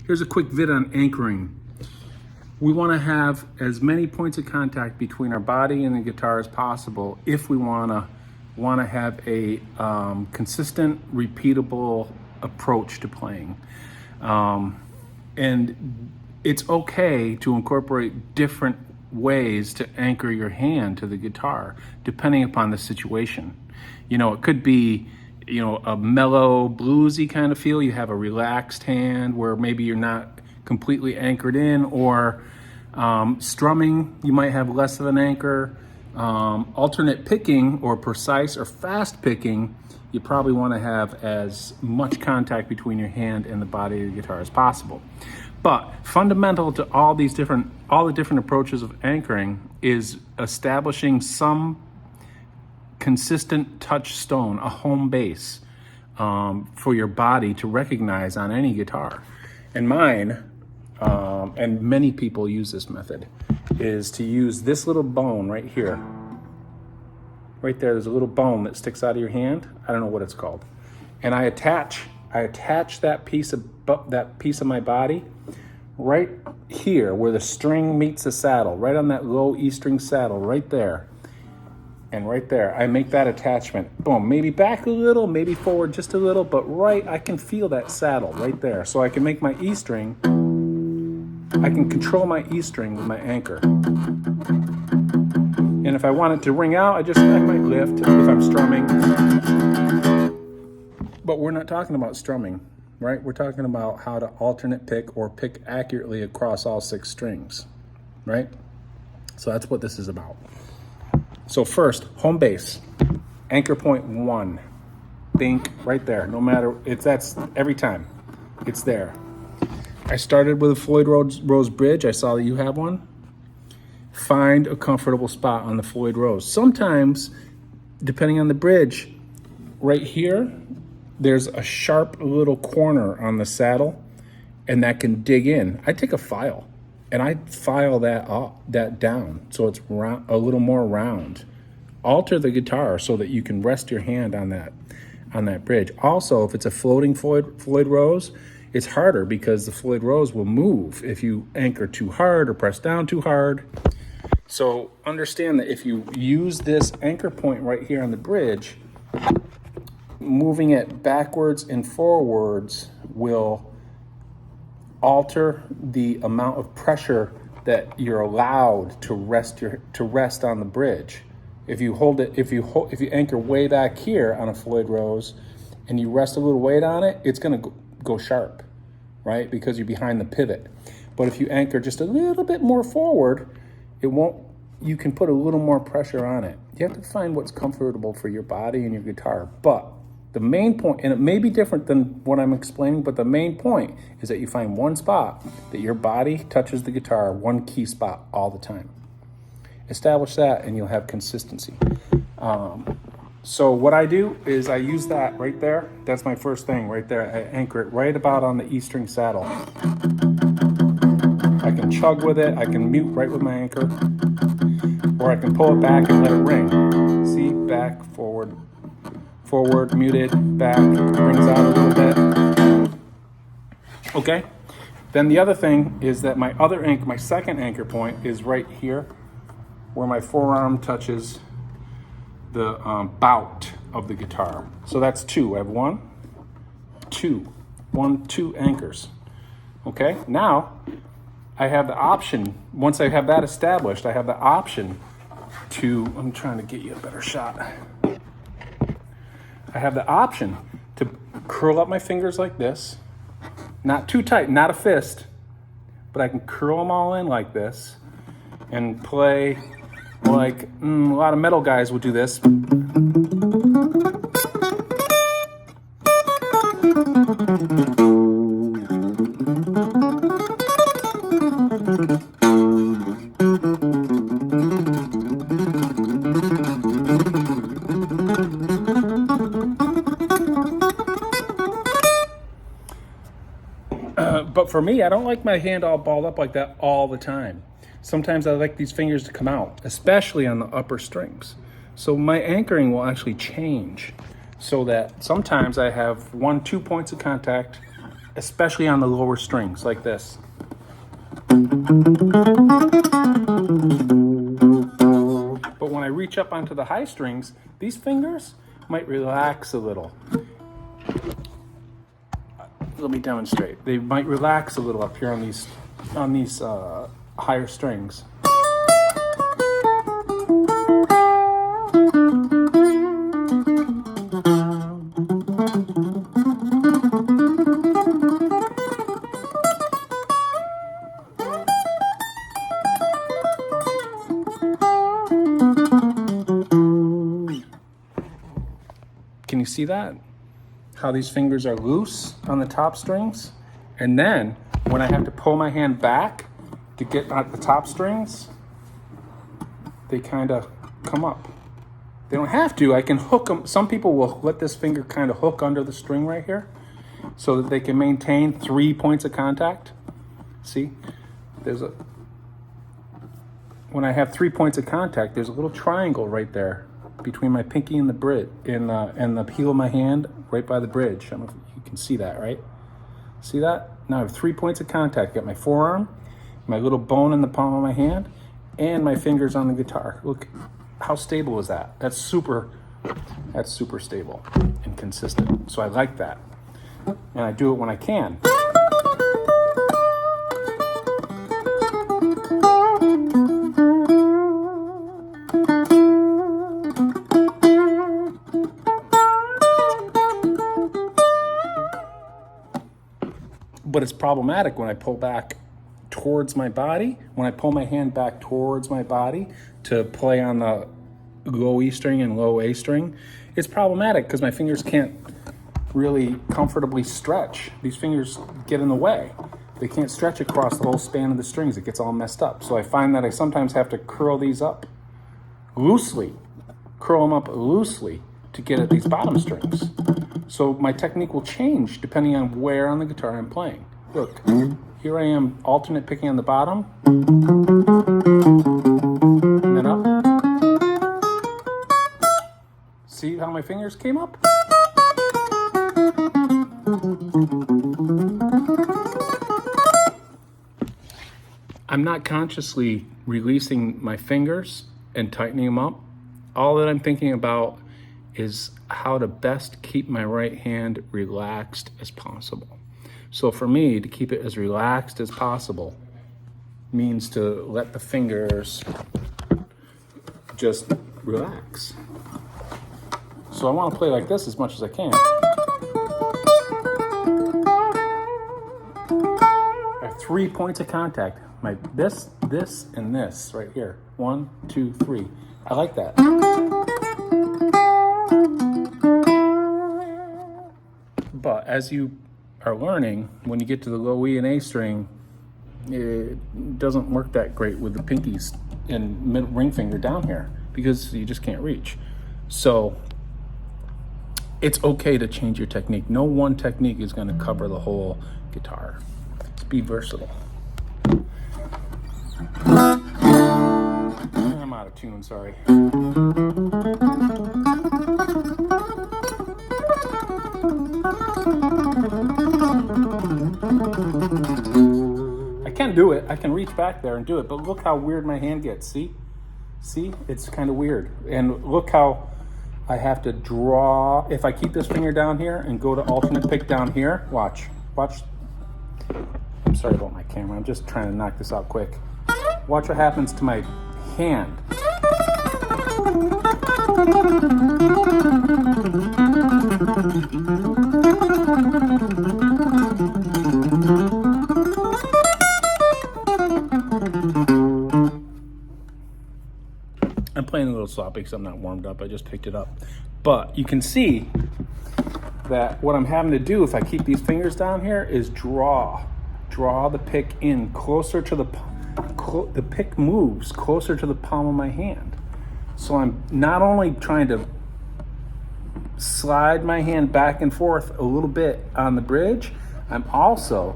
Here's a quick vid on anchoring. We want to have as many points of contact between our body and the guitar as possible if we want to have a consistent, repeatable approach to playing. And it's okay to incorporate different ways to anchor your hand to the guitar, depending upon the situation. You know, it could be, you know, a mellow, bluesy kind of feel. You have a relaxed hand where maybe you're not completely anchored in, or strumming, you might have less of an anchor. Alternate picking or precise or fast picking, you probably want to have as much contact between your hand and the body of the guitar as possible. But fundamental to all the different approaches of anchoring is establishing some consistent touchstone, a home base for your body to recognize on any guitar. And mine, and many people use this method, is to use this little bone right here. Right there, there's a little bone that sticks out of your hand. I don't know what it's called. And I attach that piece of my body right here where the string meets the saddle, right on that low E string saddle, right there. And right there, I make that attachment. Boom, maybe back a little, maybe forward just a little, but right, I can feel that saddle right there. So I can make my E string, I can control my E string with my anchor. And if I want it to ring out, I might lift if I'm strumming. But we're not talking about strumming, right? We're talking about how to alternate pick or pick accurately across all 6 strings, right? So that's what this is about. So first, home base, anchor point 1, think right there. No matter, that's every time, it's there. I started with a Floyd Rose bridge. I saw that you have one. Find a comfortable spot on the Floyd Rose. Sometimes, depending on the bridge, right here, there's a sharp little corner on the saddle, and that can dig in. I take a file, and I file that down so it's round, a little more round. Alter the guitar so that you can rest your hand on that bridge. Also, if it's a floating Floyd Rose, it's harder because the Floyd Rose will move if you anchor too hard or press down too hard. So understand that if you use this anchor point right here on the bridge, moving it backwards and forwards will alter the amount of pressure that you're allowed to rest on the bridge. If you anchor way back here on a Floyd Rose and you rest a little weight on it, it's going to go sharp, right? Because you're behind the pivot. But if you anchor just a little bit more forward, you can put a little more pressure on it. You have to find what's comfortable for your body and your guitar. But the main point, and it may be different than what I'm explaining, but the main point is that you find one spot that your body touches the guitar, one key spot all the time. Establish that and you'll have consistency. So what I do is I use that right there. That's my first thing right there. I anchor it right about on the E string saddle. I can chug with it. I can mute right with my anchor. Or I can pull it back and let it ring. See, back, forward, muted, back, rings out a little bit. Okay? Then the other thing is that my second anchor point is right here where my forearm touches the bout of the guitar. So that's 2. I have 1, 2 anchors. Okay? Now, I have the option, once I have that established, I have the option I'm trying to get you a better shot. I have the option to curl up my fingers like this, not too tight, not a fist, but I can curl them all in like this and play like a lot of metal guys would do this. But for me, I don't like my hand all balled up like that all the time. Sometimes I like these fingers to come out, especially on the upper strings. So my anchoring will actually change so that sometimes I have 1, 2 points of contact especially on the lower strings like this. But when I reach up onto the high strings, these fingers might relax a little. Let me demonstrate. They might relax a little up here on these higher strings. Can you see that? How these fingers are loose on the top strings? And then when I have to pull my hand back to get at the top strings, they kind of come up. They don't have to. I can hook them. Some people will let this finger kind of hook under the string right here so that they can maintain 3 points of contact. See? When I have 3 points of contact, there's a little triangle right there between my pinky and the bridge and the heel of my hand, right by the bridge. I don't know if you can see that, right? See that? Now I have 3 points of contact. Got my forearm, my little bone in the palm of my hand, and my fingers on the guitar. Look, how stable is that? That's super stable and consistent. So I like that. And I do it when I can. But it's problematic when I pull back towards my body, when I pull my hand back towards my body to play on the low E string and low A string. It's problematic because my fingers can't really comfortably stretch. These fingers get in the way. They can't stretch across the whole span of the strings. It gets all messed up. So I find that I sometimes have to curl these up loosely, curl them up loosely to get at these bottom strings. So my technique will change depending on where on the guitar I'm playing. Look, here I am alternate picking on the bottom, and then up. See how my fingers came up? I'm not consciously releasing my fingers and tightening them up. All that I'm thinking about is how to best keep my right hand relaxed as possible. So for me, to keep it as relaxed as possible means to let the fingers just relax. So I want to play like this as much as I can. I have 3 points of contact. This, and this right here. 1, 2, 3. I like that. But as you are learning, when you get to the low E and A string, it doesn't work that great with the pinkies and middle ring finger down here because you just can't reach. So it's okay to change your technique. No one technique is going to cover the whole guitar. Just be versatile. I'm out of tune, sorry. I can do it. I can reach back there and do it, but look how weird my hand gets. See? It's kind of weird. And look how I have to draw. If I keep this finger down here and go to alternate pick down here, watch. I'm sorry about my camera. I'm just trying to knock this out quick. Watch what happens to my hand. I'm playing a little sloppy because I'm not warmed up. I just picked it up. But you can see that what I'm having to do if I keep these fingers down here is draw the pick in closer to the pick moves closer to the palm of my hand. So I'm not only trying to slide my hand back and forth a little bit on the bridge, I'm also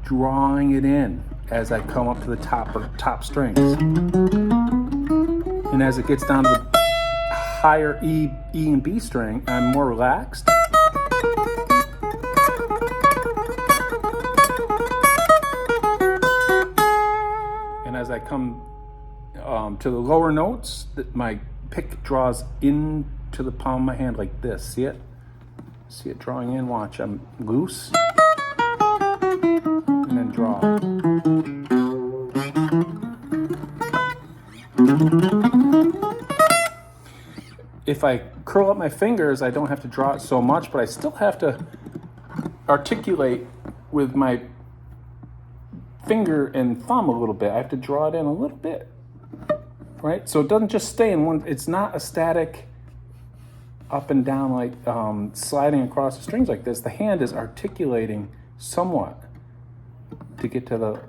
drawing it in as I come up to the top strings. And as it gets down to the higher E and B string, I'm more relaxed. I come to the lower notes, that my pick draws into the palm of my hand like this. See it? See it drawing in? Watch. I'm loose. And then draw. If I curl up my fingers, I don't have to draw it so much, but I still have to articulate with my finger and thumb a little bit. I have to draw it in a little bit, right? So it doesn't just stay in one, it's not a static up and down like sliding across the strings like this. The hand is articulating somewhat to get to the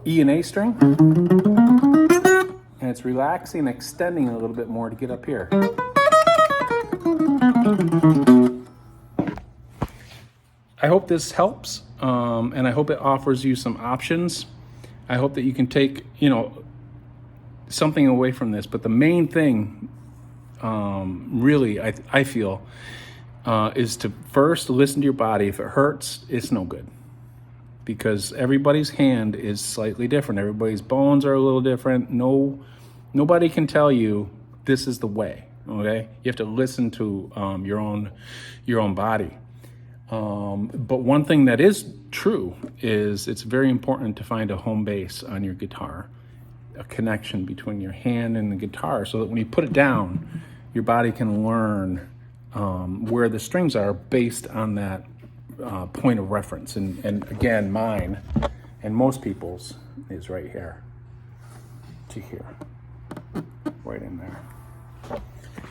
E and A string. And it's relaxing, extending a little bit more to get up here. I hope this helps, and I hope it offers you some options. I hope that you can take, something away from this. But the main thing, really, I feel, is to first listen to your body. If it hurts, it's no good. Because everybody's hand is slightly different. Everybody's bones are a little different. Nobody can tell you this is the way, okay? You have to listen to your own body. But one thing that is true is it's very important to find a home base on your guitar, a connection between your hand and the guitar, so that when you put it down, your body can learn where the strings are based on that point of reference. And again, mine and most people's is right here to here, right in there.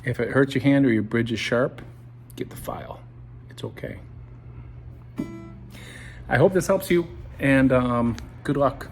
If it hurts your hand or your bridge is sharp, get the file. It's okay. I hope this helps you, and good luck.